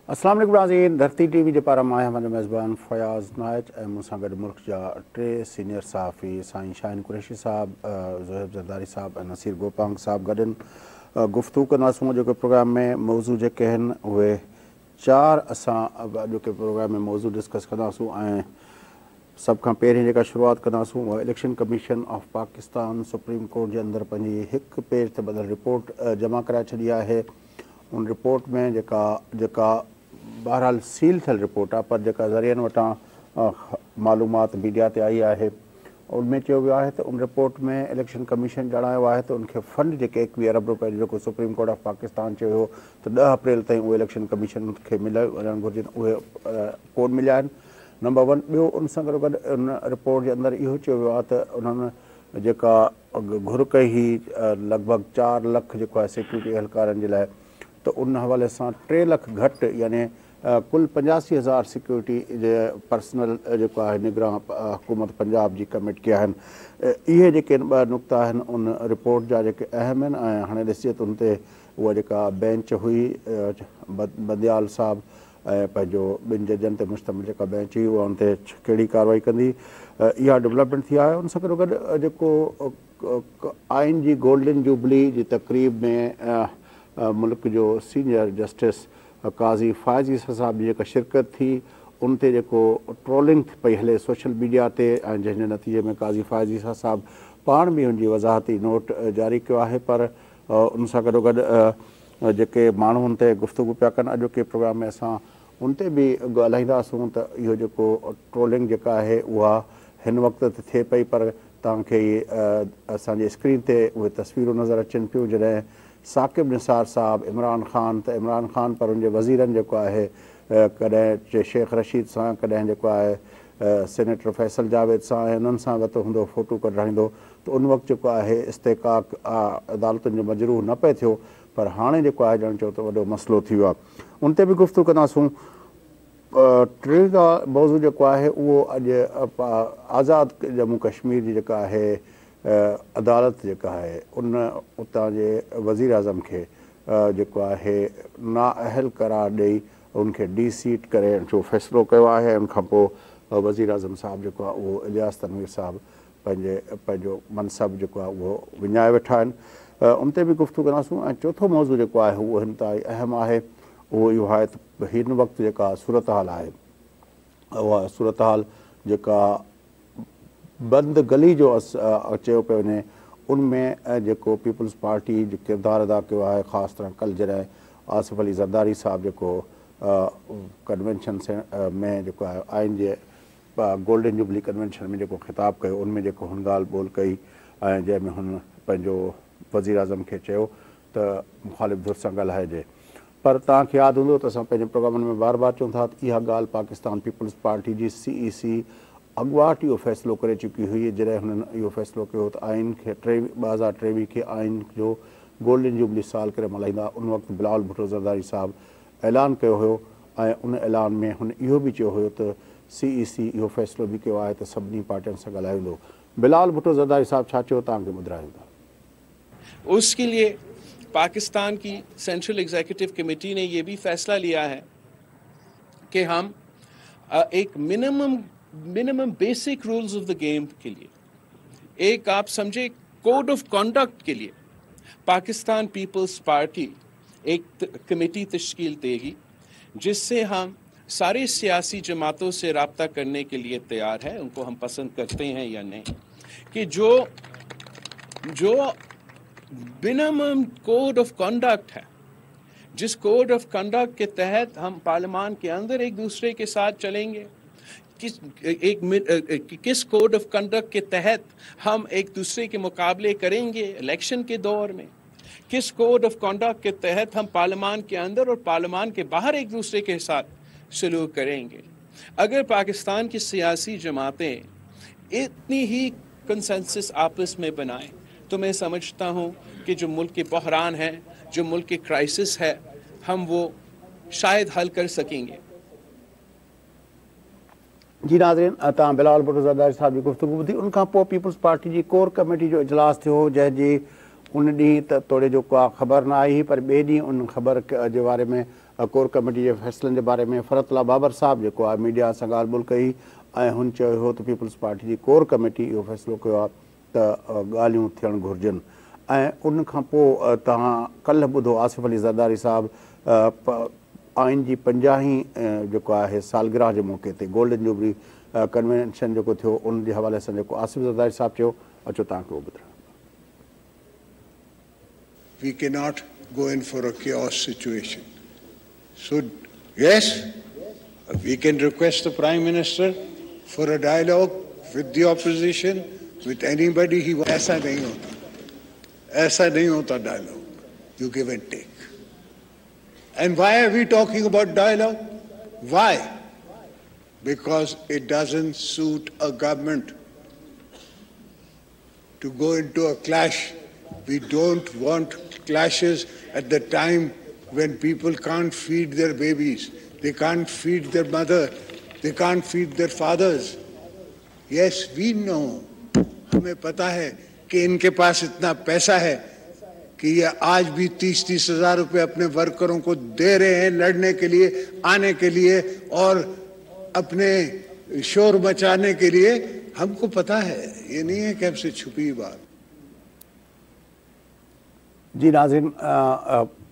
अस्सलाम वालेकुम नाज़रीन, धरती टीवी जे पारां मां आहियां मेज़बान फ़याज़ नाइच ऐं मूंसां गॾु मुल्क जा टे सीनियर सहाफ़ी साईं शाहीन कुरैशी साहब, ज़ोहेब ज़रदारी साहब ऐं नसीर गोपांग साहब गॾु गुफ़्तगू कंदासूं। अॼोके प्रोग्राम में मौज़ू जेके आहिनि उहे चारि असां अॼोके प्रोग्राम में मौज़ू डिस्कस कंदासूं ऐं सभ खां पहिरीं जेका शुरूआति कंदासूं उहा election commission of Pakistan supreme court जे अंदरि पंहिंजी हिकु पेज ते ॿधल रिपोर्ट जमा कराए छॾी आहे। उन रिपोर्ट में जेका बहरहाल सील थियल रिपोर्ट आहे, पर जेका ज़रियनि वटां मालूमात मीडिया ते आई आहे उनमें चयो वियो आहे त उन रिपोर्ट में इलेक्शन कमीशन ॼाणायो आहे त उनखे फंड जेके 21 अरब रुपए जेको सुप्रीम कोर्ट ऑफ पाकिस्तान चयो हो त 10 अप्रैल ताईं उहे इलेक्शन कमीशन खे मिलियो वञणु घुरिजनि, उहे कोन मिलिया आहिनि। नंबर 1। ॿियो उन सां गॾो गॾु उन रिपोर्ट जे अंदरि इहो चयो वियो आहे त उन्हनि जेका घुर कई हुई लॻभॻि 4 लख जेको आहे सिक्योरिटी एहलकारनि जे लाइ, त उन हवाले सां 3 लख घटि यानी कुल 85,000 सिक्योरिटी जे पर्सनल जेको आहे निगरान हुकूमत पंजाब जी कमिट कया आहिनि। इहे जेके 2 नुक़्ता आहिनि उन रिपोर्ट जा जेके अहम आहिनि। ऐं हाणे ॾिसिजे त उन ते उहा जेका बेंच हुई बंदियाल साहब ऐं पंहिंजो 2 जजनि ते मुश्तमिल जेका बेंच हुई उहा उन ते कहिड़ी कार्रवाई कंदी, इहा डेवलपमेंट थी आहे। उन सां गॾो गॾु जेको आइन जी गोल्डन जुबली जी तक़रीब में मुल्क जो सीनियर जस्टिस काज़ी फ़ाइज़ी साहब जी जेका शिरकत थी उन ते जेको ट्रोलिंग पई हले सोशल मीडिया ते, ऐं जंहिंजे नतीजे में काज़ी फ़ाइज़ी साहब पाण बि हुनजी वज़ाहती नोट जारी कयो आहे। पर उन सां गॾो गॾु जेके माण्हू हुन ते गुफ़्तगू पिया कनि, अॼोके प्रोग्राम में असां उन ते बि ॻाल्हाईंदासूं त इहो जेको ट्रोलिंग जेका आहे उहा हिन वक़्त ते थिए पई, पर तव्हांखे असांजे स्क्रीन ते उहे तस्वीरूं नज़र अचनि पियूं जॾहिं साकिब निसार साहब इमरान ख़ान पर उनजे वज़ीरनि जेको आहे कॾहिं शेख रशीद सां, कॾहिं जेको आहे सेनेटर फैसल जावेद सां ऐं उन्हनि सां वरितो हूंदो फ़ोटू कढाईंदो, त उन वक़्तु जेको आहे इस्तेकाक अदालतुनि जो मजरूह न पिए थियो, पर हाणे जेको आहे ॼण चओ त वॾो मसइलो थी वियो आहे। उन ते बि गुफ़्तगू कंदासूं। टे मौज़ू जेको आहे उहो अॼु आज़ादु जम्मू कश्मीर जी जेका आहे अदालत जेका आहे उन उतां जे वज़ीर आज़म खे जेको आहे नाअहल करार ॾेई उनखे डी-सीट करे जो फ़ैसिलो कयो आहे। उनखां पोइ वज़ीर आज़म साहब जेको आहे उहो इलियास तनवीर साहब पंहिंजो मनसब जेको आहे उहो विञाए वेठा आहिनि। उन ते बि गुफ़्तगू कंदासूं। ऐं चोथों मौज़ू जेको आहे उहो हिन ताईं अहम आहे, उहो इहो आहे त हिन वक़्तु जेका सूरत हाल आहे उहा सूरत हाल जेका बंदि गली जो चयो पियो वञे, उनमें जेको पीपल्स पार्टी जो किरदारु अदा कयो आहे, ख़ासि तरह कल्ह जॾहिं आसिफ अली ज़रदारी साहब जेको कन्वेंशन में जेको आहे आइन जे गोल्डन जुबली कन्वेंशन में जेको ख़िताब कयो, उनमें जेको हुन ॻाल्हि ॿोल कई ऐं जंहिंमें हुन पंहिंजो वज़ीर आज़म खे चयो त मुख़ालिफ़ धुर सां ॻाल्हाइजे। पर तव्हांखे यादि हूंदो त असां पंहिंजे प्रोग्रामनि में बार बार चऊं था त इहा ॻाल्हि पाकिस्तान पीपल्स पार्टी जी CEC अॻुवाट इहो फ़ैसिलो करे चुकी हुई, जॾहिं हुननि इहो फ़ैसिलो कयो त आइन खे 2023 खे आइन जो गोल्डन जुबली साल करे मल्हाईंदा। उन वक़्तु बिलावल भुट्टो ज़रदारी साहब ऐलान कयो हुयो ऐं उन ऐलान में हुन इहो बि चयो हुयो त CEC इहो फ़ैसिलो बि कयो आहे त सभिनी पार्टियुनि सां ॻाल्हाईंदो। बिलावल भुट्टो ज़रदारी साहब छा चयो, तव्हांखे ॿुधायूं था। उसके लिए पाकिस्तान की सेंट्रल एग्जीक्यूटिव कमेटी ने यह भी फैसला लिया है कि हम एक minimum basic rules of the game के लिए, एक आप समझे कोड ऑफ कॉन्डक्ट के लिए पाकिस्तान पीपल्स पार्टी एक कमेटी तश्कील देगी, जिससे हम सारे सियासी जमातों से रब्ता करने के लिए तैयार है, उनको हम पसंद करते हैं या नहीं, कि जो मिनिमम कोड ऑफ कंडक्ट है, जिस कोड ऑफ कंडक्ट के तहत हम पार्लियामान के अंदर एक दूसरे के साथ चलेंगे, किस कोड ऑफ कंडक्ट के तहत हम एक दूसरे के मुकाबले करेंगे इलेक्शन के दौर में, किस कोड ऑफ कंडक्ट के तहत हम पार्लियामान के अंदर और पार्लियामान के बाहर एक दूसरे के साथ सलूक करेंगे। अगर पाकिस्तान की सियासी जमातें इतनी ही कंसेंसस आपस में बनाएं तो मैं समझता हूं कि जो मुल्क के बहरान है, जो मुल्क के क्राइसिस है, हम वो शायद हल कर सकेंगे। जी नाज़रीन, तव्हां बिलावल भुट्टो ज़रदारी साहब जी गुफ़्तगू ॿुधी। उनखां पोइ पीपल्स पार्टी जी कोर कमेटी जो इजलास थियो, जंहिंजी उन ॾींहुं त तोड़े जो का ख़बर न आई, पर ॿिए ॾींहुं उन ख़बर जे बारे में कोर कमेटी जे फ़ैसिलनि जे बारे में फ़रतुल्ला बाबर साहब जेको आहे मीडिया सां ॻाल्हि ॿोल कई ऐं हुन चयो हो त पीपल्स पार्टी जी कोर कमेटी इहो फ़ैसिलो कयो आहे त ॻाल्हियूं थियणु घुरिजनि। ऐं उन खां पोइ तव्हां कल्ह ॿुधो आसिफ़ अली ज़रदारी साहब आइन जी 50 जेको आहे सालगिरह जे मौक़े ते गोल्डन जुबली कन्वेंशन जेको थियो उन जे हवाले सां जेको आसिफ़ ज़रदारी साहब चयो, अचो तव्हांखे उहो ॿुधायो। We cannot go in for a chaos situation. So, yes, we can request the Prime Minister for a dialogue with the opposition, with anybody he wants. ऐसा नहीं होता, ऐसा नहीं होता dialogue. You give and take. And why are we talking about dialogue? Why? Because it doesn't suit a government to go into a clash. We don't want clashes at the time when people can't feed their babies, they can't feed their mother, they can't feed their fathers. Yes, we know, हमें पता है कि इनके पास इतना पैसा है कि ये आज भी 30-30 हजार रुपए अपने वर्करों को दे रहे हैं लड़ने के लिए, आने के लिए और अपने शोर मचाने के लिए। हमको पता है, ये नहीं है कि हमसे छुपी बात। जी नाज़रीन,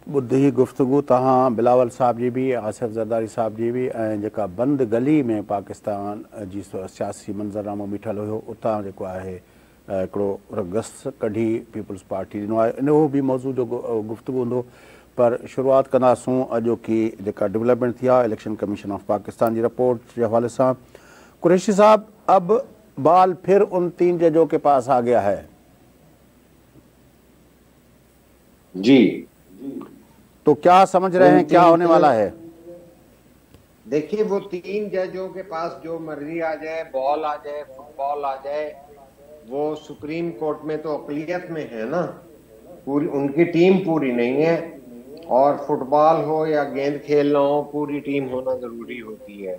ॿुधी गुफ़्तगू तव्हां बिलावल साहब जी बि, आसिफ़ ज़रदारी साहब जी बि, ऐं जेका बंद गली में पाकिस्तान जी सियासी मंज़रनामो बीठल हुयो उतां जेको आहे हिकिड़ो रगस कढी पीपल्स पार्टी ॾिनो आहे। इन उहो बि मौज़ू जो गुफ़्तगू हूंदो, पर शुरूआति कंदासूं अॼोकी जेका डेवलपमेंट थी आहे इलेक्शन कमीशन ऑफ पाकिस्तान जी रिपोर्ट जे हवाले सां। कुरैशी साहब, अब बाल फिर उन 3 जजों के पास आ गया है। जी, तो क्या समझ रहे हैं क्या होने वाला है? देखिए, वो 3 जजों के पास जो मर्जी आ जाए, बॉल आ जाए, फुटबॉल आ जाए, वो सुप्रीम कोर्ट में तो अक़लियत में है ना, पूरी उनकी टीम पूरी नहीं है। और फुटबॉल हो या गेंद खेलना हो, पूरी टीम होना जरूरी होती है।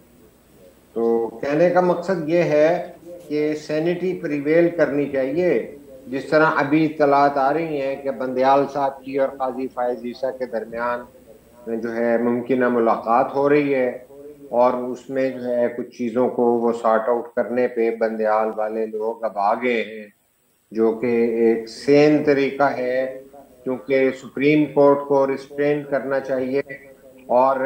तो कहने का मकसद ये है कि सैनिटी प्रिवेल करनी चाहिए। जिस तरह अभी इत्तलात आ रही हैं कि बंदयाल साहब की और काजी फायज ईसा के दरमियान जो है मुमकिन मुलाकात हो रही है और उसमें जो है कुछ चीज़ों को वो सॉर्ट आउट करने पे बंदयाल वाले लोग अब आ गए हैं, जो कि एक सेन तरीका है, क्योंकि सुप्रीम कोर्ट को रिस्ट्रेन करना चाहिए और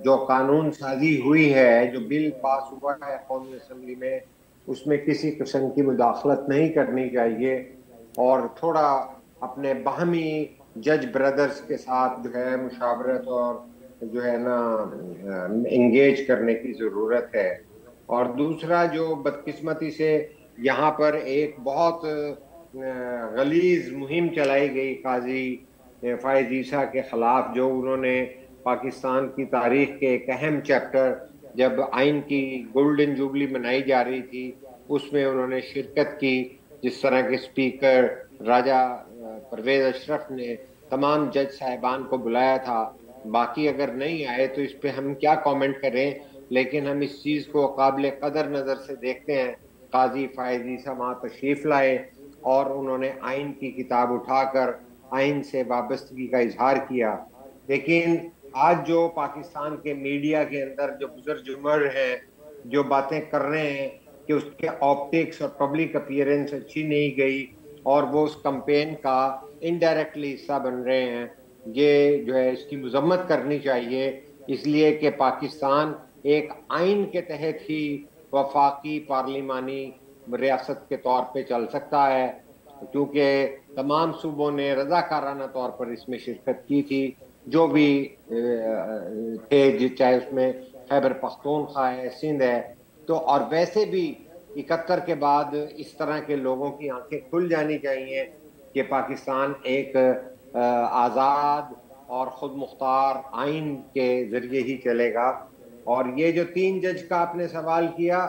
जो कानून साजी हुई है, जो बिल पास हुआ है कौमी असम्बली में, उसमें किसी किस्म की मुदाखलत नहीं करनी चाहिए और थोड़ा अपने बाहमी जज ब्रदर्स के साथ जो है मुशावरत और जो है ना एंगेज करने की ज़रूरत है। और दूसरा, जो बदकिस्मती से यहाँ पर एक बहुत गलीज मुहिम चलाई गई काजी फायज ईसा के ख़िलाफ़, जो उन्होंने पाकिस्तान की तारीख के एक अहम चैप्टर, जब आइन की गोल्डन जुबली मनाई जा रही थी, उसमें उन्होंने शिरकत की। जिस तरह के स्पीकर राजा परवेज अशरफ ने तमाम जज साहिबान को बुलाया था, बाकी अगर नहीं आए तो इस पे हम क्या कमेंट करें, लेकिन हम इस चीज़ को काबिल कदर नज़र से देखते हैं। काजी फायज ईसा वहाँ तशरीफ़ लाए और उन्होंने आइन की किताब उठाकर आइन से वाबस्तगी का इजहार किया। लेकिन आज जो पाकिस्तान के मीडिया के अंदर जो गुजर जुमर है, जो बातें कर रहे हैं कि उसके ऑप्टिक्स और पब्लिक अपीयरेंस अच्छी नहीं गई और वो उस कैंपेन का इनडायरेक्टली हिस्सा बन रहे हैं, ये जो है इसकी मजम्मत करनी चाहिए, इसलिए कि पाकिस्तान एक आइन के तहत ही वफाकी पार्लिमानी रियासत के तौर पे चल सकता है, क्योंकि तमाम सूबों ने रजाकाराना तौर पर इसमें शिरकत की थी, जो भी थे, चाहे उसमें खैबर पख्तूनख्वा है, सिंध है। तो और वैसे भी 71 के बाद इस तरह के लोगों की आंखें खुल जानी चाहिए कि पाकिस्तान एक आज़ाद और ख़ुद मुख्तार आइन के ज़रिए ही चलेगा। और ये जो 3 जज का आपने सवाल किया,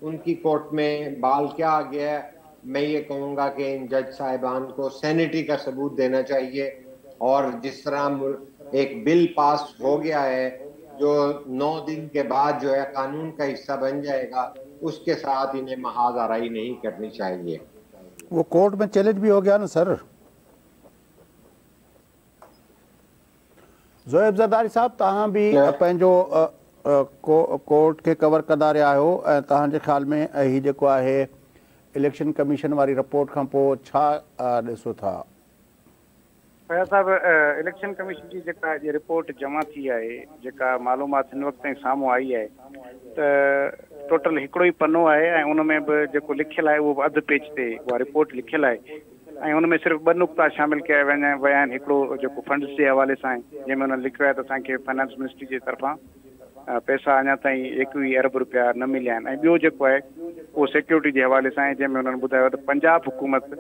उनकी कोर्ट में बाल क्या आ गया है, मैं ये कहूँगा कि इन जज साहिबान को सैनिटी का सबूत देना चाहिए। और जिस तरह एक बिल पास हो गया है जो 9 दिन के बाद जो है कानून का हिस्सा बन जाएगा, उसके साथ इन्हें महाज आराई नहीं करनी चाहिए। वो कोर्ट में चैलेंज भी हो गया ना सर। ज़ोएब ज़रदारी साहब, तव्हां बि पंहिंजो कोर्ट खे कवर कंदा रहिया आहियो ऐं तव्हांजे ख़्याल में हीउ जेको आहे इलेक्शन कमीशन वारी रिपोर्ट खां पोइ छा ॾिसो था? फयाज़ साहब, इलेक्शन कमीशन जी जेका रिपोर्ट जमा थी आहे, जेका मालूमात हिन वक़्त ताईं साम्हूं आई आहे, त टोटल हिकिड़ो ई पनो आहे ऐं उन में बि जेको लिखियलु आहे उहो अधु पेज ते उहा रिपोर्ट लिखियलु आहे ऐं उन में सिर्फ़ु 2 नुक़्ता शामिल कया विया आहिनि। हिकिड़ो जेको फंड्स जे हवाले सां आहे, जंहिंमें उन्हनि लिखियो आहे त असांखे फाइनेंस मिनिस्ट्री जे तरफ़ां पैसा अञा ताईं 21 अरब रुपया न मिलिया आहिनि ऐं ॿियो जेको आहे उहो सिक्योरिटी जे हवाले सां आहे, जंहिंमें उन्हनि ॿुधायो त पंजाब हुकूमत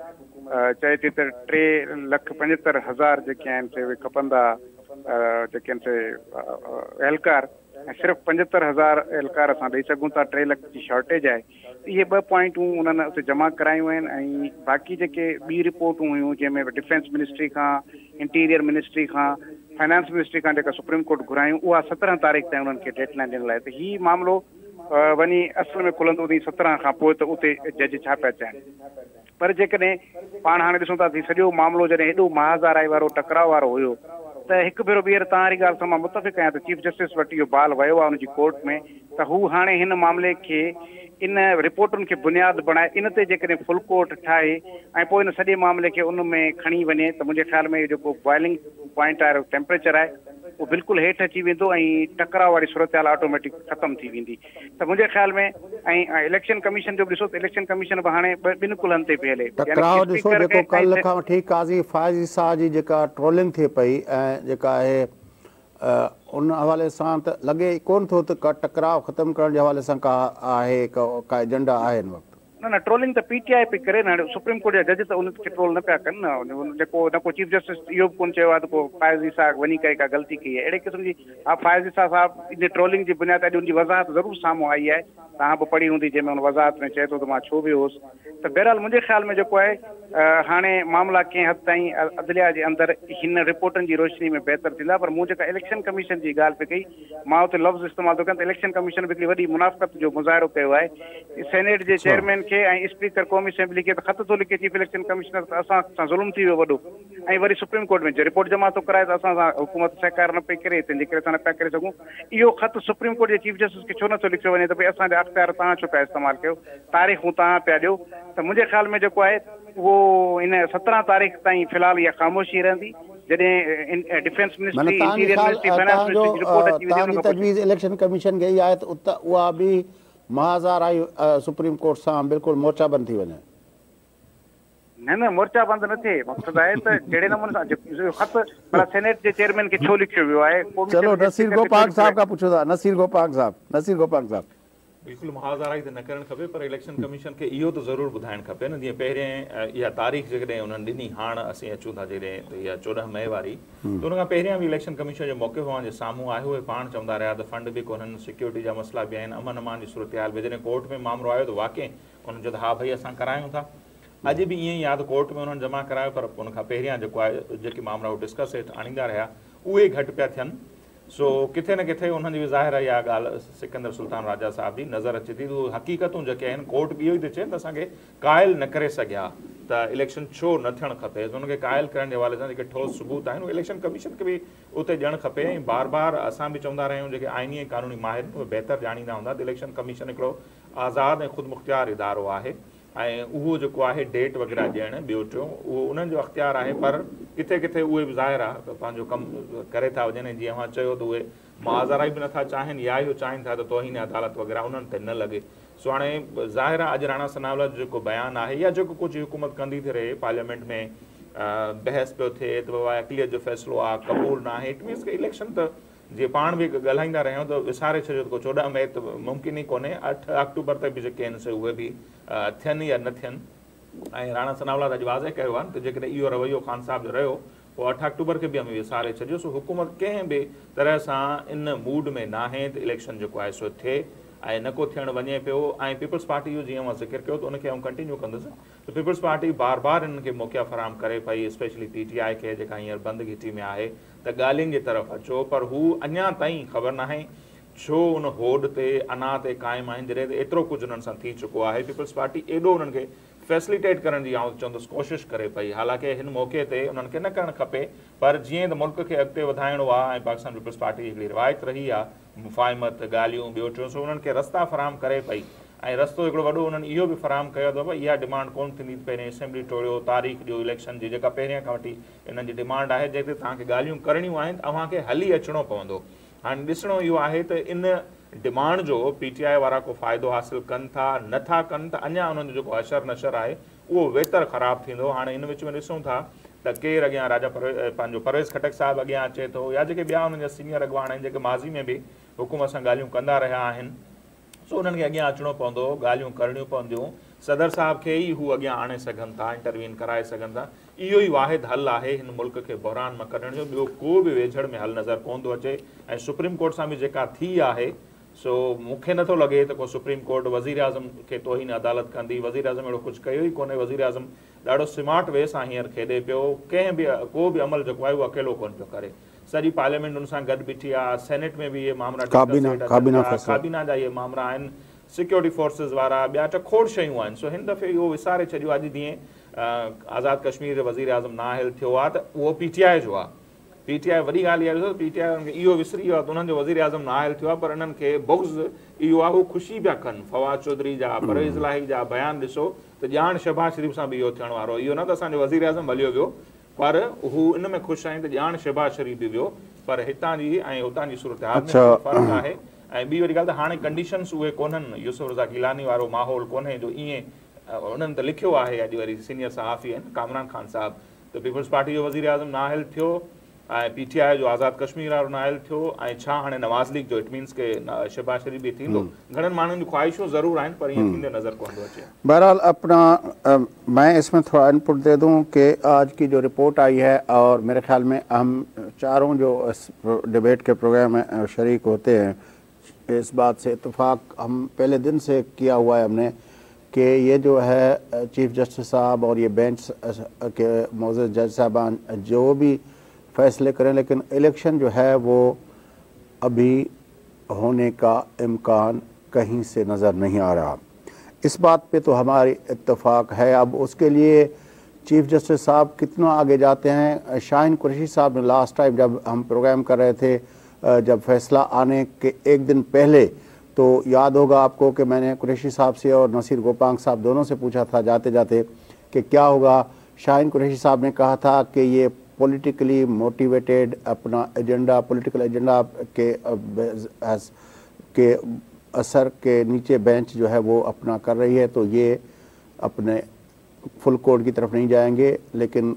चए थी त 3,75,000 जेके आहिनि से उहे खपंदा जेके आहिनि से एहलकार ऐं सिर्फ़ु 75,000 एहलकार असां ॾेई सघूं था। 3 लख जी शॉर्टेज आहे। इहे 2 पॉइंटूं उन्हनि उते जमा करायूं आहिनि ऐं बाक़ी जेके ॿी रिपोर्टूं हुयूं, जंहिंमें डिफेंस मिनिस्ट्री खां, इंटीरियर मिनिस्ट्री खां, फाइनेंस मिनिस्ट्री खां जेका सुप्रीम कोर्ट घुरायूं, उहा 17 तारीख़ ताईं उन्हनि खे डेडलाइन ॾियण लाइ। त हीउ मामिलो वञी असल में खुलंदो अथई 17 खां पोइ, त उते जज छा पिया चाहिनि। पर जेकॾहिं पाण हाणे ॾिसूं था सॼो मामिलो जॾहिं हेॾो महाज़ाराई वारो टकराव वारो हुयो, त हिकु भेरो ॿीहर तव्हांजी ॻाल्हि सां मां मुतफ़िक़ आहियां त चीफ जस्टिस वटि इहो बाल वियो आहे हुनजी कोर्ट में, त हू हाणे हिन मामले खे इन रिपोर्टुनि खे बुनियादु बणाए इन ते जेकॾहिं फुल कोर्ट ठाहे ऐं पोइ इन सॼे मामले खे उन में खणी वञे, त मुंहिंजे ख़्याल में इहो जेको बॉइलिंग पॉइंट आहे, टेम्परेचर आहे, उहो बिल्कुलु हेठि अची वेंदो ऐं टकराव वारी सूरत हाल ऑटोमेटिक ख़तमु थी वेंदी। त मुंहिंजे ख़्याल में ऐं इलेक्शन कमीशन जो बि ॾिसो त इलेक्शन कमीशन बि हाणे ॿिनि कुलनि ते पई हले। टकराव ॾिसो जेको कल्ह खां वठी काज़ी फ़ाइज़ ईसा जी जेका ट्रोलिंग थिए पई ऐं जेका आहे उन हवाले सां त लॻे कोन थो त का टकराव ख़तमु करण जे हवाले सां का आहे, का एजेंडा आहे हिन वक़्तु। न ट्रोलिंग त PTI पई करे न, सुप्रीम कोर्ट जा जज त उनखे ट्रोल न पिया कनि न। जेको न को चीफ जस्टिस इहो बि कोन चयो आहे त को फ़ाइज़ ईसा वञी करे का ग़लती कई आहे। अहिड़े क़िस्म जी हा फ़ाइज़ ईसा साहिब इन ट्रोलिंग जी बुनियाद ते अॼु उनजी वज़ाहत ज़रूरु साम्हूं आई आहे, तव्हां बि पढ़ी हूंदी, जंहिंमें उन वज़ाहत में चए थो त मां छो बि हुउसि। त बहरहाल मुंहिंजे ख़्याल में जेको आहे हाणे मामला कंहिं हद ताईं अदलिया जे अंदरि हिन रिपोर्टनि जी रोशनी में बहितर थींदा। पर मूं जेका इलेक्शन कमीशन जी ॻाल्हि पई कई, मां उते लफ़्ज़ इस्तेमालु थो कयां त इलेक्शन कमीशन बि हिकिड़ी वॾी मुनाफ़क़त जो मुज़ाहिरो कयो आहे। सेनेट जे चेयरमैन खे ऐं स्पीकर क़ौमी असेंबली खे त ख़त थो लिखे चीफ इलेक्शन कमिश्नर त असां सां ज़ुल्म थी वियो वॾो, ऐं वरी सुप्रीम कोर्ट में रिपोर्ट जमा थो कराए त असां सां हुकूमत सहकार न पई करे, तंहिंजे करे असां न पिया करे सघूं। इहो ख़त सुप्रीम कोर्ट जे चीफ जस्टिस खे छो नथो लिखियो वञे त भई असांजा अख़्तियार तव्हां छो पिया इस्तेमालु कयो, तारीख़ूं तव्हां पिया ॾियो। त मुंहिंजे ख़्याल में जेको आहे उहो इन 17 तारीख़ ताईं फ़िलहाल इहा ख़ामोशी रहंदी। जॾहिं defence ministry, interior ministry, finance ministry जी रिपोर्ट अची वेंदी, तजवीज़ इलेक्शन कमीशन खे इहा आहे त उहा बि महाज़ाराई सुप्रीम कोर्ट सां बिल्कुलु मोर्चाबंद थी वञे। न मोर्चा बंदि न थिए। मक़सदु आहे त जहिड़े नमूने सां ख़त भला सेनेट जे चेयरमैन खे छो लिखियो वियो आहे। चलो नसीर गोपाल साहब खां पुछो था। नसीर गोपाल साहब बिल्कुलु महाज़ाराई त न करणु खपे, पर इलेक्शन कमीशन खे इहो त ज़रूरु ॿुधाइणु खपे न। जीअं पहिरें इहा तारीख़ जेकॾहिं उन्हनि ॾिनी, हाणे असीं अचूं था जॾहिं त इहा 14 मई वारी, त उन खां पहिरियां बि इलेक्शन कमीशन जो मौक़िफ़ जे साम्हूं आहे। उहे पाण चवंदा रहिया त फंड बि कोन्हनि, सिक्योरिटी जा मसइला बि आहिनि, अमन अमान जी सूरत हाल बि। जॾहिं कोर्ट में मामिलो आयो त वाक़ई उन्हनि चयो त हा भई असां करायूं था। अॼु बि ईअं ई यादि कोर्ट में उन्हनि जमा करायो, पर उन खां पहिरियां जेको आहे जेके मामला उहे डिस्कस हेठि आणींदा रहिया उहे घटि पिया थियनि। सो किथे न किथे उन्हनि जी बि ज़ाहिर आहे इहा ॻाल्हि सिकंदर सुल्तान राजा साहिब जी नज़र अचे थी। उहे हक़ीक़तूं जेके आहिनि कोर्ट बि इहो ई थो चए त असांखे क़ाइल न करे सघिया त इलेक्शन छो न थियणु खपे। उनखे क़ाइल करण जे हवाले सां जेके ठोस सबूत आहिनि उहे इलेक्शन कमीशन खे बि उते ॾियणु खपे। ऐं बार बार असां बि चवंदा रहियूं जेके आइनी ऐं कानूनी माहिर उहे बहितर ॼाणींदा हूंदा त इलेक्शन कमीशन हिकिड़ो आज़ादु ऐं ख़ुदमुख़्तियार इदारो आहे ऐं उहो जेको आहे डेट वग़ैरह ॾियणु ॿियो टियों उहो उन्हनि जो अख़्तियार आहे। पर किथे किथे उहे बि ज़ाहिर आहे त पंहिंजो कमु करे था वञनि। जीअं मां चयो त उहे महाज़ाराई बि नथा चाहिनि या इहो चाहिनि था त तौहीन अदालत वग़ैरह उन्हनि ते न लॻे। सो हाणे ज़ाहिर आहे अॼु राणा सनावला जो जेको बयानु आहे या जेको कुझु हुकूमत कंदी थी रहे, पार्लियामेंट में बहस पियो थिए त बाबा अक़लियत जो फ़ैसिलो आहे, क़बूल न आहे। इट मीन्स की इलेक्शन त जीअं पाण बि ॻाल्हाईंदा रहियूं त विसारे छॾियो त को 14 मई त मुमकिन ई कोन्हे। 8 अक्टूबर ते बि जेके आहिनि से उहे बि थियनि या न थियनि। ऐं राणा सनावला त अॼु वाज़े कयो आहे त जेकॾहिं इहो रवैयो ख़ान साहब जो रहियो पोइ 8 अक्टूबर खे बि हमें विसारे छॾियो। सो हुकूमत कंहिं बि तरह सां इन मूड में न आहे त इलेक्शन जेको आहे सो थिए ऐं न को थियणु वञे पियो। ऐं पीपल्स पार्टी जो जीअं मां ज़िक्र कयो त उनखे आउं कंटिन्यू कंदुसि त पीपल्स पार्टी बार बार इन्हनि खे मौक़ा फ़राहम करे पई, स्पेशली PTI खे जेका हींअर बंदि घिटी में आहे, त ॻाल्हियुनि जी तरफ़ अचो। पर हू अञा ताईं ख़बर नाहे छो उन होड ते अना ते क़ाइमु आहिनि जॾहिं त एतिरो कुझु उन्हनि सां थी चुको आहे। पीपल्स पार्टी एॾो उन्हनि खे फैसिलिटेट करण जी आउं चवंदुसि कोशिशि करे पई। हालांकि हिन मौक़े ते उन्हनि खे न करणु खपे, पर जीअं त मुल्क खे अॻिते वधाइणो आहे ऐं पाकिस्तान पीपल्स पार्टी जी हिकिड़ी रिवायत रही आहे मुफ़ाहिमत ॻाल्हियूं ॿियो टियों, सो उन्हनि खे रस्ता फराहम करे पई ऐं रस्तो हिकिड़ो वॾो उन्हनि इहो बि फराहम कयो अथव। इहा डिमांड कोन थींदी पहिरियों असेंबली टोड़ियो, तारीख़ ॾियो इलेक्शन जी, जेका पहिरियां खां वठी इन्हनि जी डिमांड आहे जिते तव्हांखे ॻाल्हियूं करणियूं आहिनि तव्हांखे हली अचिणो पवंदो। हाणे ॾिसणो इहो आहे त इन डिमांड जो PTI वारा को फ़ाइदो हासिलु कनि था नथा कनि त अञा उन्हनि जो जेको अशर नशर आहे उहो वेतर ख़राबु थींदो। हाणे इन विच में ॾिसूं था त केरु अॻियां राजा पंहिंजो परवेज़ खटक साहिबु अॻियां अचे थो, या जेके ॿिया उन्हनि जा सीनियर अॻवान आहिनि जेके माज़ी में बि हुकूमत सां ॻाल्हियूं कंदा रहिया आहिनि, सो उन्हनि खे अॻियां अचिणो पवंदो, ॻाल्हियूं करणियूं पवंदियूं। सदर साहिब खे ई हू अॻियां आणे सघनि था, इंटरवीन कराए सघनि था। इहो ई वाहिद हल आहे हिन मुल्क खे बहरान मां कढण जो, ॿियो को बि वेझड़ में हल नज़र कोन थो अचे। ऐं सुप्रीम कोर्ट सां बि जेका थी आहे सो मूंखे नथो लॻे त को सुप्रीम कोर्ट वज़ीर आज़म खे तोहीन अदालत कंदी। वज़ीर आज़म अहिड़ो कुझु कयो ई कोन्हे। वज़ीर आज़म ॾाढो स्मार्ट वे सां हींअर खेॾे पियो, कंहिं बि को बि अमल जेको आहे उहो अकेलो कोन पियो करे। सॼी पार्लियामेंट हुन सां गॾु बीठी आहे, सेनेट में बि इहे मामला काबीना जा इहे मामला आहिनि, सिक्योरिटी फोर्सिस वारा ॿिया टखोड़ शयूं आहिनि। सो हिन दफ़े इहो विसारे छॾियो अॼु जीअं आज़ादु कश्मीर जो वज़ीर आज़म नाहिल थियो आहे त उहो PTI जो आहे। PTI वॾी ॻाल्हि इहा ॾिसो, PTI हुननि खे इहो विसरी वियो आहे त उन्हनि जो वज़ीर आज़म नाहिल थियो आहे, पर इन्हनि खे बुग़्ज़ इहो आहे, हू ख़ुशी पिया कनि। फवाद चौधरी जा परवेज़ इलाही जा बयान ॾिसो त ॼाण शहबाज शरीफ़ सां बि इहो थियण वारो, इहो न त असांजो वज़ीर आज़म हलियो वियो, पर हू इन में ख़ुशि आहिनि त ॼाण शहबाज शरीफ़ बि वियो। पर हितां जी ऐं हुतां जी सूरत हाल में फ़र्क़ु आहे। ऐं ॿी वॾी ॻाल्हि त हाणे कंडीशन्स उहे कोन्हनि, यूसुफ रज़ा गिलानी वारो माहौल कोन्हे जो ईअं उन्हनि त लिखियो आहे। अॼु वरी सीनियर सहाफ़ी आहिनि कामरान खान साहिबु, त पीपल्स पार्टी जो वज़ीर आज़म नाहिल थियो ऐं PTI जो आज़ादु कश्मीर वारो नाहिल थियो, ऐं छा हाणे नवाज़ लीग जो इट मीन्स के शहबाज शरीफ़ बि थींदो। घणनि माण्हुनि जूं ख़्वाहिशूं ज़रूरु आहिनि, पर ईअं थींदे नज़र कोन थो अचे। बहरहाल अपना मैं इसमें थोड़ा इनपुट दे दूं कि आज की जो रिपोर्ट आई है, और मेरे ख्याल में हम चारों जो इस डिबेट के प्रोग्राम में शरीक होते हैं, इस बात से इत्तेफाक हम पहले दिन से किया हुआ है हमने कि ये जो है चीफ जस्टिस साहब और ये बेंच के मौजूद जज साहबान जो भी फैसले करें, लेकिन इलेक्शन जो है वो अभी होने का इम्कान कहीं से नज़र नहीं आ रहा। इस बात पे तो हमारी इत्तेफाक है। अब उसके लिए चीफ जस्टिस साहब कितना आगे जाते हैं। शाहीन कुरैशी साहब ने लास्ट टाइम जब हम प्रोग्राम कर रहे थे, जब फैसला आने के एक दिन पहले, तो याद होगा आपको कि मैंने कुरैशी साहब से और नसीर गोपांग साहब दोनों से पूछा था जाते जाते कि क्या होगा। शाहीन कुरैशी साहब ने कहा था कि ये पॉलिटिकली मोटिवेटेड अपना एजेंडा, पॉलिटिकल एजेंडा के असर के नीचे बेंच जो है वो अपना कर रही है, तो ये अपने फुल कोर्ट की तरफ नहीं जाएंगे। लेकिन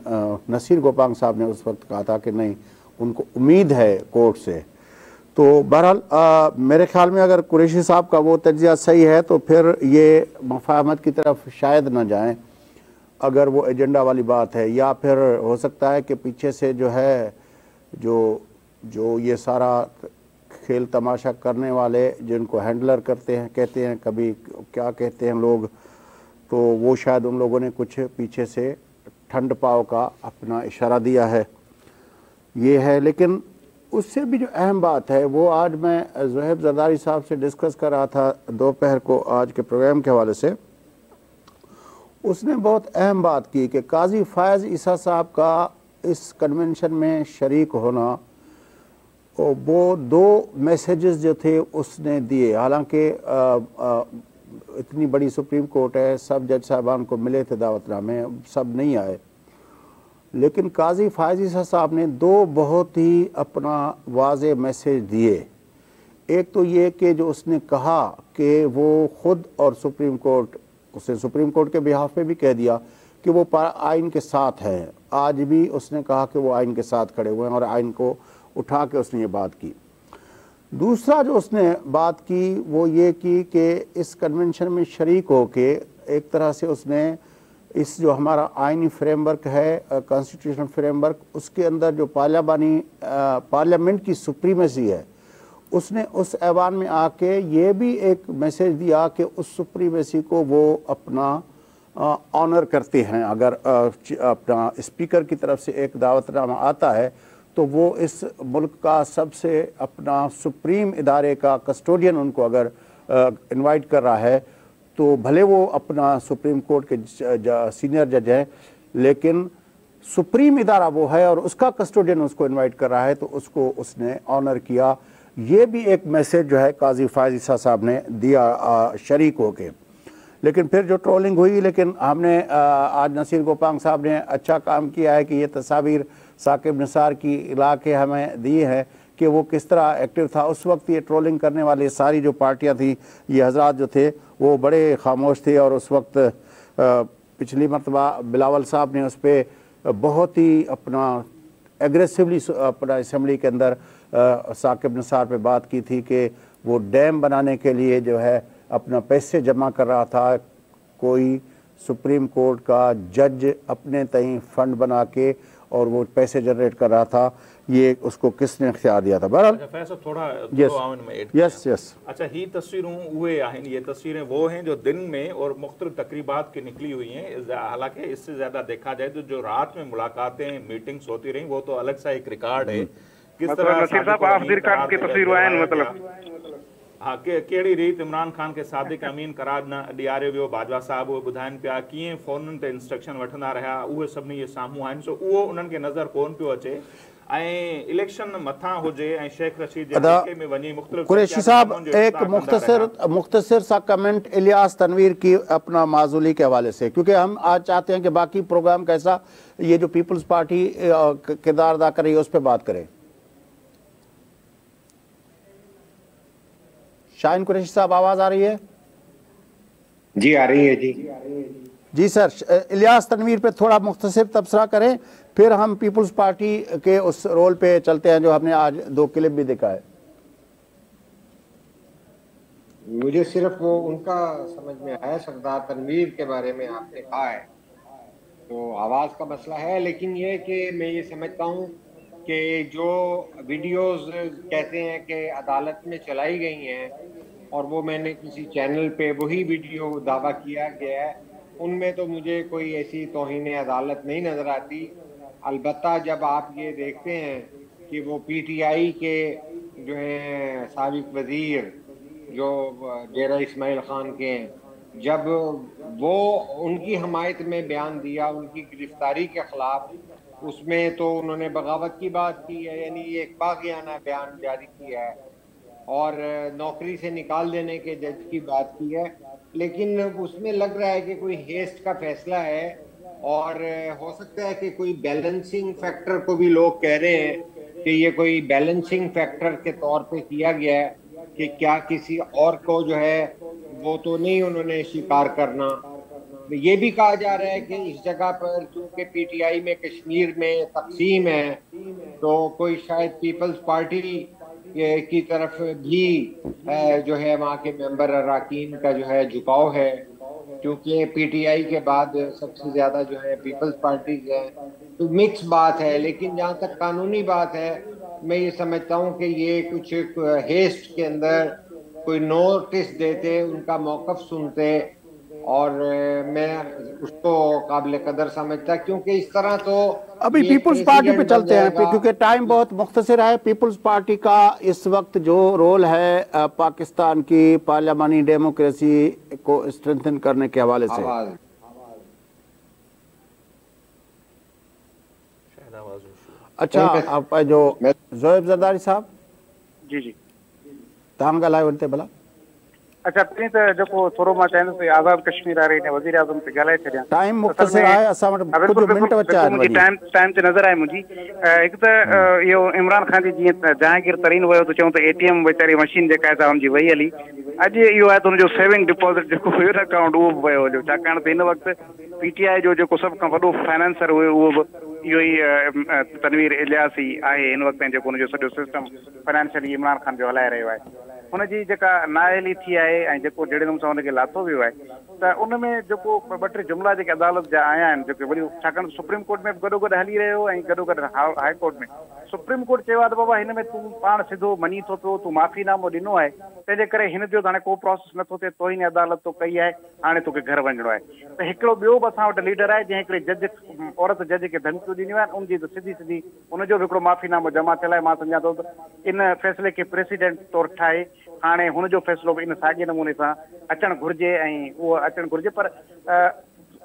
नसीर गोपांग साहब ने उस वक्त कहा था कि नहीं, उनको उम्मीद है कोर्ट से। तो बहरहाल मेरे ख्याल में अगर कुरैशी साहब का वो तज्ज़िया सही है तो फिर ये मुफाहमत की तरफ शायद न जाएं, अगर वो एजेंडा वाली बात है। या फिर हो सकता है कि पीछे से जो है जो ये सारा खेल तमाशा करने वाले, जिनको हैंडलर करते हैं कहते हैं, कभी क्या कहते हैं लोग, तो वो शायद उन लोगों ने कुछ पीछे से ठंड पाव का अपना इशारा दिया है, ये है। लेकिन उससे भी जो अहम बात है वो आज मैं ज़ुहैब ज़रदारी साहब से डिस्कस कर रहा था दोपहर को आज के प्रोग्राम के हवाले से। उसने बहुत अहम बात की कि काजी फ़ायज़ ईसा साहब का इस कन्वेंशन में शरीक होना, वो दो मैसेजेस जो थे उसने दिए। हालांकि इतनी बड़ी सुप्रीम कोर्ट है, सब जज साहबान को मिले थे दावतनामे, सब नहीं आए, लेकिन काजी फ़ायज़ ईसा साहब ने दो बहुत ही अपना वाज़े मैसेज दिए। एक तो ये कि जो उसने कहा कि वो ख़ुद और सुप्रीम कोर्ट, उसने सुप्रीम कोर्ट के बिहाफ पे भी कह दिया कि वो आइन के साथ हैं। आज भी उसने कहा कि वो आइन के साथ खड़े हुए हैं और आइन को उठा के उसने ये बात की। दूसरा जो उसने बात की वो ये की कि इस कन्वेंशन में शरीक हो के एक तरह से उसने इस जो हमारा आइनी फ्रेमवर्क है, कॉन्स्टिट्यूशनल फ्रेमवर्क, उसके अंदर जो पार्लियामेंट की सुप्रीमेसी है, उसने उस ऐवान में आके ये भी एक मैसेज दिया कि उस सुप्रीमेसी को वो अपना ऑनर करते हैं। अगर अपना स्पीकर की तरफ से एक दावतनामा आता है तो वो इस मुल्क का सबसे अपना सुप्रीम इदारे का कस्टोडियन उनको अगर इनवाइट कर रहा है तो भले वो अपना सुप्रीम कोर्ट के सीनियर जज हैं, लेकिन सुप्रीम इदारा वो है और उसका कस्टोडियन उसको इनवाइट कर रहा है, तो उसको उसने ऑनर किया। ये भी एक मैसेज जो है काजी फायज ईसा साहब ने दिया शरीक होके। लेकिन फिर जो ट्रोलिंग हुई, लेकिन हमने आज नसीर गोपांग साहब ने अच्छा काम किया है कि ये तस्वीर साकिब निसार की इलाके हमें दी है कि वो किस तरह एक्टिव था उस वक्त। ये ट्रोलिंग करने वाली सारी जो पार्टियां थी, ये हजरात जो थे वो बड़े खामोश थे, और उस वक्त पिछली मरतबा बिलावल साहब ने उस पर बहुत ही अपना एग्रेसिवली अपना असम्बली के अंदर साकिब निसार पे बात की थी कि वो डैम बनाने के लिए जो है अपना पैसे जमा कर रहा था। कोई सुप्रीम कोर्ट का जज अपने तई फंड बना के और वो पैसे जनरेट कर रहा था, ये उसको किसने इख्तियार दिया था? बहरहाल यस। अच्छा, ही तस्वीरों उहे आहिनि, ये तस्वीरें वो हैं जो दिन में और मुख्तलिफ तकरीबात की निकली हुई हैं। हालांकि इससे ज़्यादा देखा जाए तो जो रात में मुलाकातें मीटिंग्स होती रही वो तो अलग सा एक रिकॉर्ड है। किस तरह हाँ कहिड़ी रीति इमरान खान के सादिक अमीन करार न ॾियारियो वियो, बाजवा साहब उहे ॿुधाइनि पिया कीअं फ़ोननि ते इंस्ट्रक्शन वठंदा रहिया, उहे सभिनी जे साम्हूं आहिनि। सो उहो उन्हनि खे नज़र कोन पियो अचे। ऐं इलेक्शन मथां हुजे ऐं शेख रशीद जे इलाइक़े में वञी मुख़्तलिफ़ कुरैशी साहब एक मुख्तसर सा कमेंट इलियास तनवीर की अपना माजूली के हवाले से, क्योंकि हम आज चाहते हैं कि बाकी प्रोग्राम कैसा ये जो पीपल्स पार्टी किरदार अदा कर रही है उस पर बात करें। शाहीन कुरैशी साहब आवाज आ रही है? जी आ रही है जी सर। इलियास तनवीर पे थोड़ा मुख्तसर तबसरा करें, फिर हम पीपल्स पार्टी के उस रोल पे चलते हैं जो हमने आज 2 क्लिप भी देखा है। मुझे सिर्फ वो उनका समझ में आया, सरदार तनवीर के बारे में आपने कहा है तो आवाज का मसला है, लेकिन ये कि मैं ये समझता हूँ कि जो वीडियोस कहते हैं कि अदालत में चलाई गई हैं और वो मैंने किसी चैनल पे वही वीडियो दावा किया गया है, उनमें तो मुझे कोई ऐसी तौहीन अदालत नहीं नज़र आती। अलबत्ता जब आप ये देखते हैं कि वो पीटीआई के जो हैं साबिक वज़ीर जो डेरा इस्माइल खान के हैं, जब वो उनकी हमायत में बयान दिया उनकी गिरफ्तारी के ख़िलाफ़, उसमें तो उन्होंने बगावत की बात की है, यानी एक बागियाना बयान जारी किया है और नौकरी से निकाल देने के जज की बात की है। लेकिन उसमें लग रहा है कि कोई हेस्ट का फैसला है और हो सकता है कि कोई बैलेंसिंग फैक्टर को भी लोग कह रहे हैं कि ये कोई बैलेंसिंग फैक्टर के तौर पे किया गया है कि क्या किसी और को जो है वो तो नहीं उन्होंने स्वीकार करना। ये भी कहा जा रहा है कि इस जगह पर चूंकि पीटीआई में कश्मीर में तकसीम है तो कोई शायद पीपल्स पार्टी की तरफ भी जो है वहाँ के मेंबर अरकान का जो है झुकाव है, क्योंकि पीटीआई के बाद सबसे ज्यादा जो है पीपल्स पार्टी है। तो मिक्स बात है, लेकिन जहाँ तक कानूनी बात है मैं ये समझता हूँ कि ये कुछ हेस्ट के अंदर कोई नोटिस देते, उनका मौक़िफ़ सुनते और मैं उसको काबिल कदर समझता, क्योंकि इस तरह तो अभी पीपल्स पार्टी पे चलते हैं क्योंकि टाइम बहुत मुख्तसर है। पीपल्स पार्टी का इस वक्त जो रोल है पाकिस्तान की पार्लियामानी डेमोक्रेसी को स्ट्रेंथन करने के हवाले से, अच्छा आप जो ज़ोएब ज़रदारी साहब जी तव्हां ॻाल्हाए वठे भला। अच्छा पहिरीं त जेको थोरो मां चाहींदुसि आज़ाद कश्मीर वारे हिन वज़ीर आज़म ते ॻाल्हाए छॾियां। टाइम मुख़्तसर आहे, असां वटि कुझु मिंट बचा आहिनि। टाइम ते नज़र आहे मुंहिंजी। हिकु त इहो इमरान खान जी जीअं जहांगीर तरीन वियो त चऊं त एटीएम वीचारी मशीन जेका आहे हुनजी वई हली। अॼु इहो आहे त हुनजो सेविंग डिपॉज़िट जेको हुयो न अकाउंट उहो बि वियो हलियो, छाकाणि त हिन वक़्तु पीटीआई जो जेको सभु खां वॾो फाइनेंसर हुयो उहो बि इहो ई तनवीर इलियास ई आहे हिन वक़्तु, जेको हुनजो सॼो सिस्टम फाइनेंशियली इमरान खान जो हलाए रहियो आहे। हुनजी जेका नाअहली थी आहे ऐं जेको जहिड़े नमूने सां हुनखे लाथो वियो आहे त उन में जेको 2-3 जुमिला जेके अदालत जा आया आहिनि जेके वरी, छाकाणि सुप्रीम कोर्ट में बि गॾो गॾु हली रहियो ऐं गॾो गॾु हाई कोर्ट में। सुप्रीम कोर्ट चयो आहे त बाबा हिन में तूं पाण सिधो मञी थो पियो, तूं माफ़ीनामो ॾिनो आहे, तंहिंजे करे हिन जो हाणे को प्रोसेस नथो थिए, तोहिन अदालत तो कई आहे, हाणे तोखे घर वञिणो आहे। त हिकिड़ो ॿियो बि असां वटि लीडर आहे जंहिं हिकिड़े जज औरत जज खे धमकियूं ॾिनियूं आहिनि, उनजी त सिधी उनजो बि हिकिड़ो माफ़ीनामो जमा थियल आहे। मां सम्झां थो त इन फ़ैसिले खे प्रेसिडेंट तौरु ठाहे हाणे हुनजो फ़ैसिलो बि इन साॻिए नमूने सां अचणु घुरिजे ऐं उहो अचणु घुरिजे। पर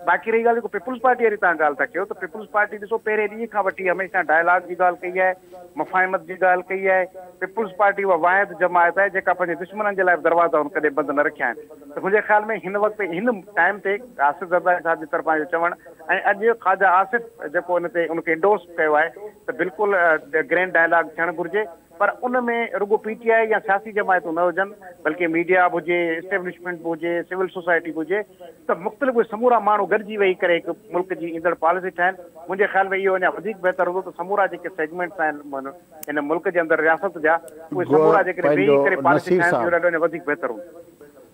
बाक़ी रही ॻाल्हि जेको पीपुल्स पार्टी वारी तव्हां ॻाल्हि था कयो त पीपुल्स पार्टी ॾिसो पहिरें ॾींहं खां वठी हमेशह डायलॉग जी ॻाल्हि कई आहे, मुफ़ाहिमत जी ॻाल्हि कई आहे। पीपुल्स पार्टी उहा वाहिद जमायत आहे जेका पंहिंजे दुश्मननि जे लाइ दरवाज़ा हुन कॾहिं बंदि न रखिया आहिनि। त मुंहिंजे ख़्याल में हिन वक़्तु हिन टाइम ते आसिफ़ ज़रदारी साहिब जे तरफ़ां इहो चवणु ऐं अॼु ख़्वाजा आसिफ़ जेको हिन ते उनखे इंडोर्स कयो आहे त बिल्कुलु ग्रैंड डायलॉग थियणु घुरिजे। पर उन में रुगो पीटीआई या सियासी जमायतूं न हुजनि, बल्कि मीडिया बि हुजे, इस्टेब्लिशमेंट बि हुजे, सिविल सोसाइटी बि हुजे, त मुख़्तलिफ़ समूरा माण्हू गॾिजी वेही करे हिकु मुल्क जी ईंदड़ पॉलिसी ठाहिनि। मुंहिंजे ख़्याल में इहो अञा वधीक बहितर हूंदो त समूरा जेके सेगमेंट्स आहिनि हिन मुल्क जे अंदरि रियासत जा, उहे समूरा जेके वेही करे पॉलिसी ठाहिनि इहो ॾाढो अञा वधीक बहितर हूंदो।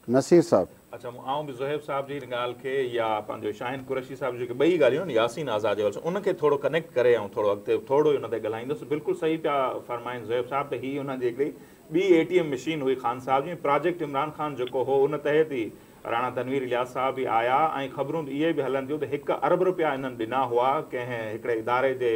नसीर साहब अच्छा, आऊं बि ज़ोहेब साहब जी हिन ॻाल्हि खे या पंहिंजो शाहिन कुरैशी साहब जेके ॿई ॻाल्हियूं आहिनि यासीन आज़ाद जे हवाले उनखे थोरो कनेक्ट करे ऐं थोरो अॻिते थोरो हुन ते ॻाल्हाईंदुसि। बिल्कुलु सही पिया फरमाइनि ज़ोहेब साहब त हीअ हुनजी हिकिड़ी ॿी ATM मशीन हुई ख़ान साहब जी। प्रोजेक्ट इमरान ख़ान जेको हो उन तहत ई राणा तनवीर इलियास साहब बि आया ऐं ख़बरूं इहे बि हलनि थियूं त 1 अरब रुपया इन्हनि ॾिना हुआ कंहिं हिकिड़े इदारे जे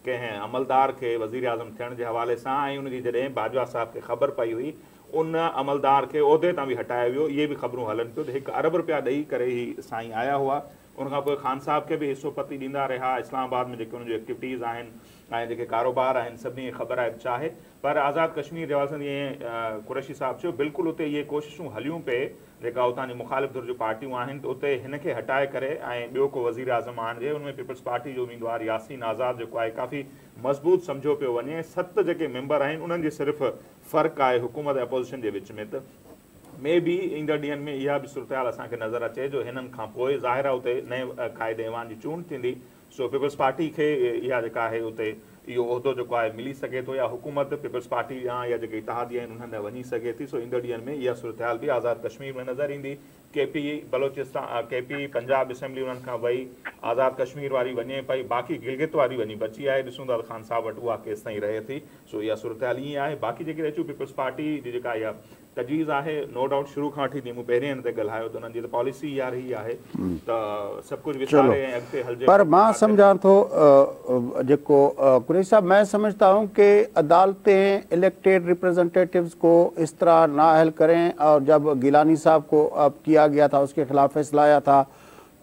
कंहिं अमलदार खे वज़ीर आज़म थियण जे हवाले सां। ऐं उनजी जॾहिं बाजवा साहब खे ख़बर पई हुई उन अमलदार खे उहिदे तां बि हटायो वियो। इहे बि ख़बरूं हलनि थियूं त 1 अरब रुपया ॾेई करे ई साईं आया हुआ। उनखां पोइ ख़ान साहब खे बि हिसो पती ॾींदा रहिया। इस्लामाबाद में जेके उनजूं एक्टिविटीज़ आहिनि ऐं जेके कारोबार आहिनि सभिनी खे ख़बर आहे चाहे। पर आज़ाद कश्मीर जे हवाले सां जीअं कुरैशी साहब चयो बिल्कुलु उते इहे कोशिशूं हलियूं पे जेका उतां जी मुख़ालिफ़ धुर जूं पार्टियूं आहिनि त उते हिनखे हटाए करे ऐं ॿियो को वज़ीर आज़म आणिजे। उनमें पीपल्स पार्टी जो उम्मीदवार यासीन आज़ाद जेको आहे काफ़ी मज़बूत सम्झो पियो वञे। 7 जेके मेंबर आहिनि उन्हनि जी सिर्फ़ु फ़र्क़ु आहे हुकूमत ऐं अपोज़िशन जे विच में। त मे बी ईंदड़ ॾींहंनि में इहा बि सूरत असांखे नज़र अचे जो हिननि खां पोइ ज़ाहिर आहे उते नए क़ाइदे ऐवान जी चूंड थींदी। सो पीपल्स पार्टी खे इहा जेका आहे उते इहो उहिदो जेको आहे मिली सघे थो या हुकूमत पीपल्स पार्टी या जेके इतिहादी आहिनि उन्हनि ॾांहुं वञी सघे थी। सो ईंदड़ ॾींहंनि में इहा सूरत बि आज़ाद कश्मीर में नज़र ईंदी। KP Balochistan KP Punjab assembly उन्हनि खां वई, आज़ाद कश्मीर वारी वञे पई, बाक़ी गिलगित वारी वञी बची आहे। ॾिसूं था ख़ान साहब वटि उहा केसि ताईं रहे थी। सो इहा सूरत ईअं आहे। बाक़ी जेके अचूं पीपल्स पार्टी जी जेका इहा तजवीज़ आहे नो डाउट शुरू खां वठी जीअं मूं पहिरें हिन ते ॻाल्हायो त उन्हनि जी त पॉलिसी इहा रही आहे त सभु कुझु विचारे ऐं अॻिते हलिजे। पर मां समझा थो जेको कुरैशी साहब, मैं समझता हूँ कि अदालतें इलेक्टेड रिप्रेजेंटेटिव्स को इस तरह नाअहल करें। और जब गिलानी साहब को अब किया गया था उसके खिलाफ फैसला आया था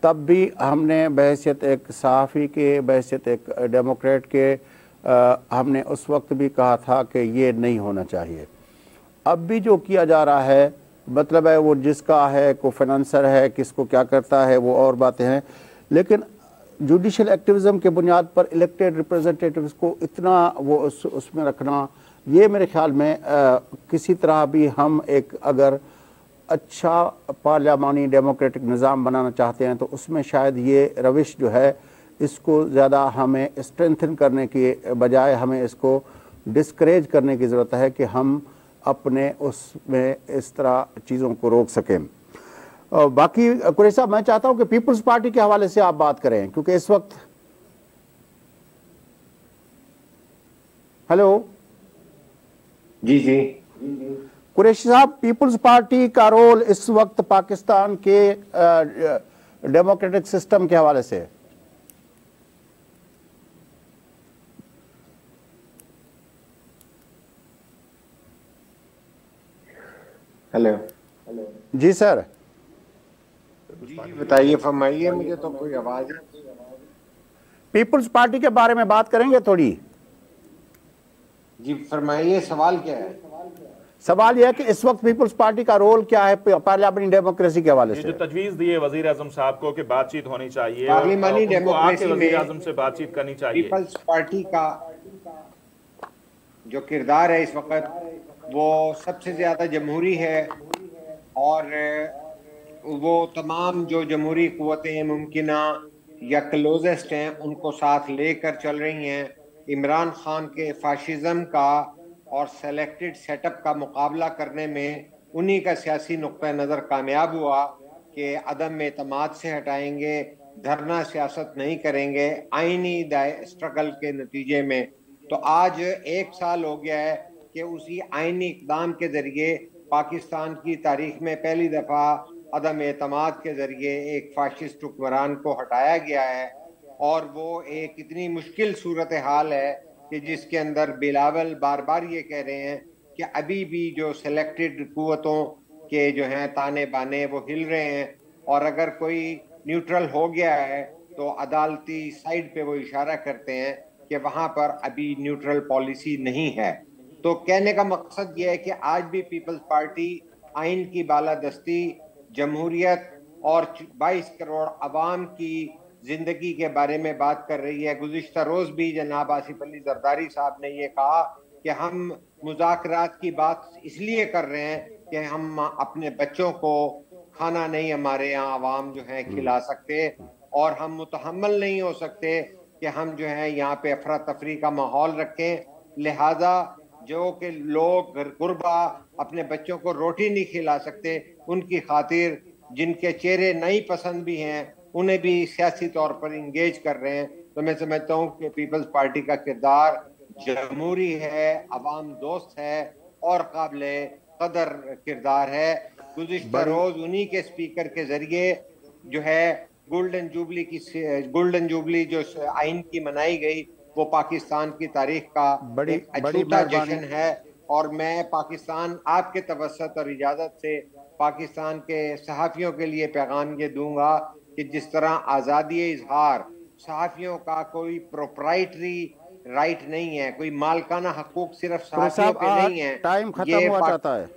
तब भी हमने बहैसियत एक सहाफ़ी के, बहैसियत एक डेमोक्रेट के हमने उस वक्त भी कहा था कि ये नहीं होना चाहिए। अब भी जो किया जा रहा है मतलब है वो जिसका है को फाइनेंसर है किसको क्या करता है वो और बातें हैं, लेकिन जुडिशल एक्टिविज़म के बुनियाद पर इलेक्टेड रिप्रेजेंटेटिव्स को इतना वो उसमें रखना, ये मेरे ख्याल में किसी तरह भी हम एक अगर अच्छा पार्लियामानी डेमोक्रेटिक निज़ाम बनाना चाहते हैं तो उसमें शायद ये रविश जो है इसको ज़्यादा हमें स्ट्रेंथन करने के बजाय हमें इसको डिस्करेज करने की ज़रूरत है कि हम अपने उसमें इस तरह चीज़ों को रोक सकें। और बाकी कुरैशी साहब मैं चाहता हूं कि पीपल्स पार्टी के हवाले से आप बात करें क्योंकि इस वक्त हेलो जी जी कुरैशी साहब, पीपल्स पार्टी का रोल इस वक्त पाकिस्तान के डेमोक्रेटिक सिस्टम के हवाले से हेलो जी सर जी बताइए, फरमाइए, मुझे तो कोई आवाज नहीं। पीपल्स पार्टी के बारे में बात करेंगे थोड़ी। जी फरमाइए, सवाल क्या है? सवाल यह है कि इस वक्त पीपल्स पार्टी का रोल क्या है पार्लियामानी डेमोक्रेसी के हवाले से। जो तजवीज दी है वजीर आजम साहब को कि बातचीत होनी चाहिए, पार्लियामानी डेमोक्रेसी में वजीर आजम से बातचीत करनी चाहिए। पीपल्स पार्टी का जो किरदार है इस वक्त वो सबसे ज्यादा जमहूरी है और वो तमाम जो जमहूरी कुव्वतें मुमकिना या क्लोजेस्ट हैं उनको साथ लेकर चल रही हैं। इमरान खान के फाशिज्म का और सेलेक्टेड सेटअप का मुकाबला करने में उन्हीं का सियासी नुक्ता नज़र कामयाब हुआ कि अदम एतमाद से हटाएंगे, धरना सियासत नहीं करेंगे आईनी स्ट्रगल के नतीजे में। तो आज 1 साल हो गया है कि उसी आईनी इक़दाम के ज़रिए पाकिस्तान की तारीख में पहली दफ़ा अदम एतमाद के ज़रिए एक फाशिस्ट हुक्मरान को हटाया गया है। और वो एक इतनी मुश्किल सूरत हाल है कि जिसके अंदर बिलावल बार बार ये कह रहे हैं कि अभी भी जो सिलेक्टेड कुव्वतों के जो हैं ताने बाने वो हिल रहे हैं, और अगर कोई न्यूट्रल हो गया है तो अदालती साइड पे वो इशारा करते हैं कि वहां पर अभी न्यूट्रल पॉलिसी नहीं है। तो कहने का मकसद ये है कि आज भी पीपल्स पार्टी आइन की बालादस्ती, जमहूरियत और 22 करोड़ अवाम की जिंदगी के बारे में बात कर रही है। गुज़िश्ता रोज भी जनाब आसिफ अली जरदारी साहब ने ये कहा कि हम मुज़ाकरात की बात इसलिए कर रहे हैं कि हम अपने बच्चों को खाना नहीं हमारे यहाँ अवाम जो है खिला सकते, और हम मुतहम्मल नहीं हो सकते कि हम जो है यहाँ पे अफरा तफरी का माहौल रखें। लिहाजा जो कि लोग गुरबा अपने बच्चों को रोटी नहीं खिला सकते, उनकी खातिर जिनके चेहरे नहीं पसंद भी हैं उन्हें भी सियासी तौर पर इंगेज कर रहे हैं। तो मैं समझता हूँ कि पीपल्स पार्टी का किरदार जमहूरी है, अवाम दोस्त है और काबिल कदर किरदार है। गुज़िश्ता रोज उन्हीं के स्पीकर के जरिए जो है गोल्डन जुबली जो आइन की मनाई गई वो पाकिस्तान की तारीख का एक अछूता जश्न है। और मैं पाकिस्तान आपके तवस्सुत और इजाजत से पाकिस्तान के सहाफ़ियों के लिए पैगाम ये दूंगा कि जिस तरह आज़ादी इजहार, सहाफ़ियों का कोई प्रोप्राइटरी राइट नहीं है, कोई मालकाना हकूक सिर्फ सहाफ़ियों के नहीं है। टाइम खत्म हुआ चाहता है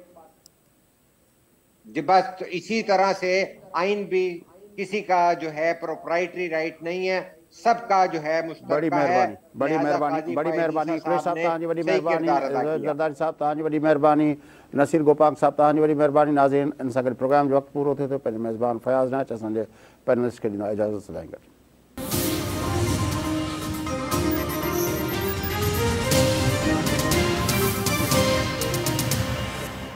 जी, बस तो इसी तरह से आइन भी किसी का जो है प्रोप्राइटरी राइट नहीं है, सबका जो है मुश्तरका है। बड़ी मेहरबानी जरदारी साहब तव्हांजी वॾी मेहरबानी, नसीर गोपांग साहब तव्हांजी वॾी मेहरबानी। नाज़रीन इन सां गॾु प्रोग्राम जो वक़्तु पूरो थिए थो। पंहिंजे मेज़बान फयाज़ नाच असांजे पैनलिस्ट खे ॾींदो इजाज़त। सदाईं गॾु।